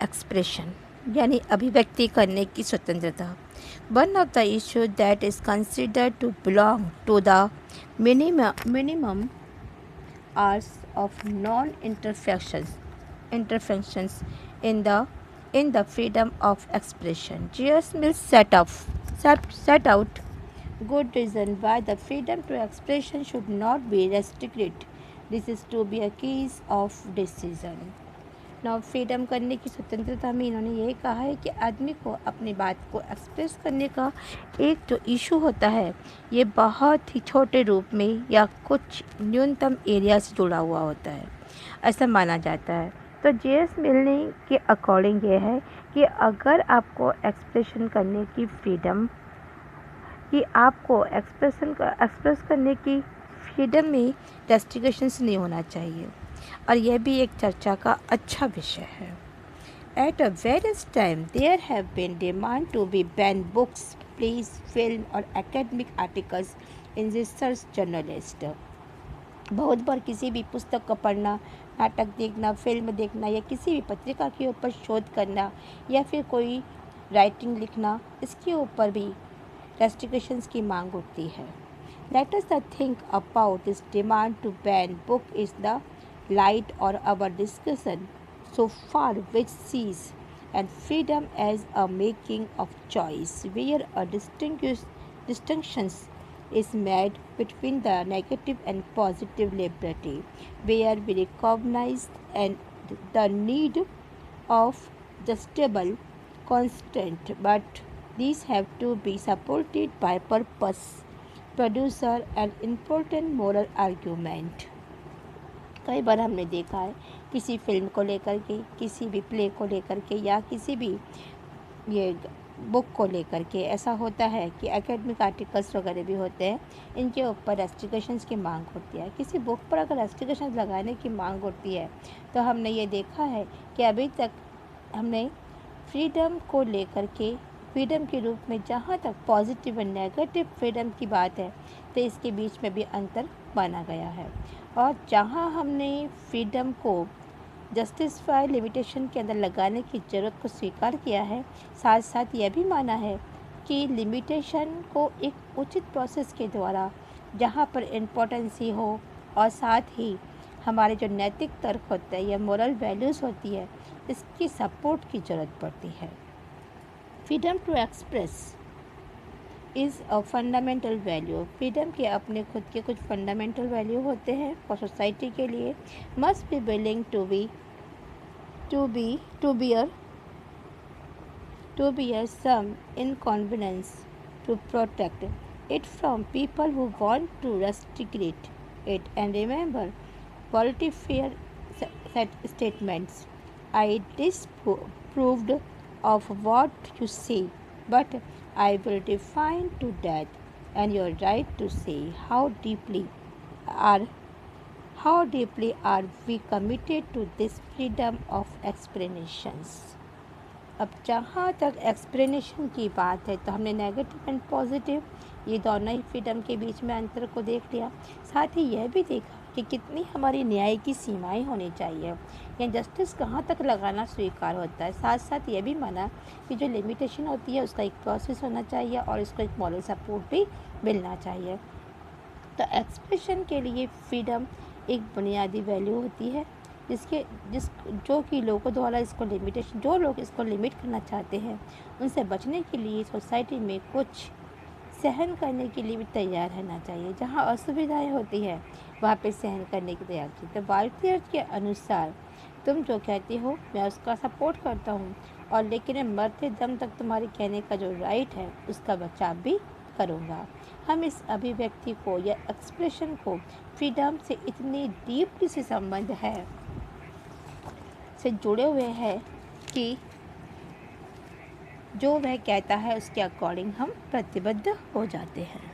Expression यानी अभिव्यक्ति करने की स्वतंत्रता। One of the issue that is considered to belong to the minimum hours of non-interference in the freedom of expression. J.S. Mill set out good reason why the freedom to expression should not be restricted. This is to be a case of decision. Now freedom करने की स्वतंत्रता में इन्होंने यही कहा है कि आदमी को अपनी बात को एक्सप्रेस करने का एक जो इशू होता है ये बहुत ही छोटे रूप में या कुछ न्यूनतम एरिया से जुड़ा हुआ होता है, ऐसा माना जाता है। तो J.S. मिल के अकॉर्डिंग ये है कि अगर आपको एक्सप्रेशन करने की फ्रीडम कि आपको एक्सप्रेस करने की फ्रीडम में रेस्ट्रिक्शंस नहीं होना चाहिए, और यह भी एक चर्चा का अच्छा विषय है। At a various time, there have been demand to be ban books, plays, film और academic articles in research journalist। बहुत बार किसी भी पुस्तक को पढ़ना, नाटक देखना, फिल्म देखना या किसी भी पत्रिका के ऊपर शोध करना या फिर कोई राइटिंग लिखना, इसके ऊपर भी रेस्ट्रिक्शंस की मांग उठती है। Let us think about this demand to ban book is the light or our discussion so far which sees and freedom as a making of choice where a distinctions is made between the negative and positive liberty where we recognize and the need of justable constant but these have to be supported by purpose producer and important moral argument। कई बार हमने देखा है किसी film को लेकर के, किसी भी प्ले को लेकर के या किसी भी ये बुक को लेकर के ऐसा होता है कि एकेडमिक आर्टिकल्स वगैरह भी होते हैं, इनके ऊपर रेस्ट्रिक्शंस की मांग होती है। किसी बुक पर अगर रेस्ट्रिक्शंस लगाने की मांग होती है तो हमने ये देखा है कि अभी तक हमने फ्रीडम को लेकर के फ्रीडम के रूप में जहाँ तक पॉजिटिव और नेगेटिव फ्रीडम की बात है तो इसके बीच में भी अंतर माना गया है, और जहाँ हमने फ्रीडम को जस्टिफाई लिमिटेशन के अंदर लगाने की ज़रूरत को स्वीकार किया है, साथ साथ यह भी माना है कि लिमिटेशन को एक उचित प्रोसेस के द्वारा जहाँ पर इम्पोर्टेंसी हो और साथ ही हमारे जो नैतिक तर्क होते हैं या मोरल वैल्यूज़ होती है इसकी सपोर्ट की ज़रूरत पड़ती है। Freedom to express is a fundamental value. Freedom के अपने खुद के कुछ फंडामेंटल वैल्यू होते हैं फॉर सोसाइटी के लिए। Must be willing to bear some inconvenience to protect it from people who want to restrict it and remember पॉलिटिफेयर statements. I disapproved of what you say, but I will define to that and your right to say how deeply are we committed to this freedom of explanations। अब जहाँ तक explanation की बात है तो हमने negative and positive ये दोनों ही फ्रीडम के बीच में अंतर को देख लिया, साथ ही यह भी देखा कि कितनी हमारी न्याय की सीमाएं होनी चाहिए या जस्टिस कहाँ तक लगाना स्वीकार होता है। साथ साथ ये भी माना कि जो लिमिटेशन होती है उसका एक प्रोसेस होना चाहिए और इसको एक मॉरल सपोर्ट भी मिलना चाहिए। तो एक्सप्रेशन के लिए फ्रीडम एक बुनियादी वैल्यू होती है जो कि लोगों द्वारा इसको लिमिटेशन जो लोग इसको लिमिट करना चाहते हैं उनसे बचने के लिए सोसाइटी में कुछ सहन करने के लिए भी तैयार रहना चाहिए। जहाँ असुविधाएं होती है वहाँ पे सहन करने की तैयारी। तो भारतीय के अनुसार तुम जो कहती हो मैं उसका सपोर्ट करता हूँ और लेकिन मैं मरते दम तक तुम्हारे कहने का जो राइट है उसका बचाव भी करूँगा। हम इस अभिव्यक्ति को या एक्सप्रेशन को फ्रीडम से इतनी डीपली से संबंध है से जुड़े हुए हैं कि जो वह कहता है उसके अकॉर्डिंग हम प्रतिबद्ध हो जाते हैं।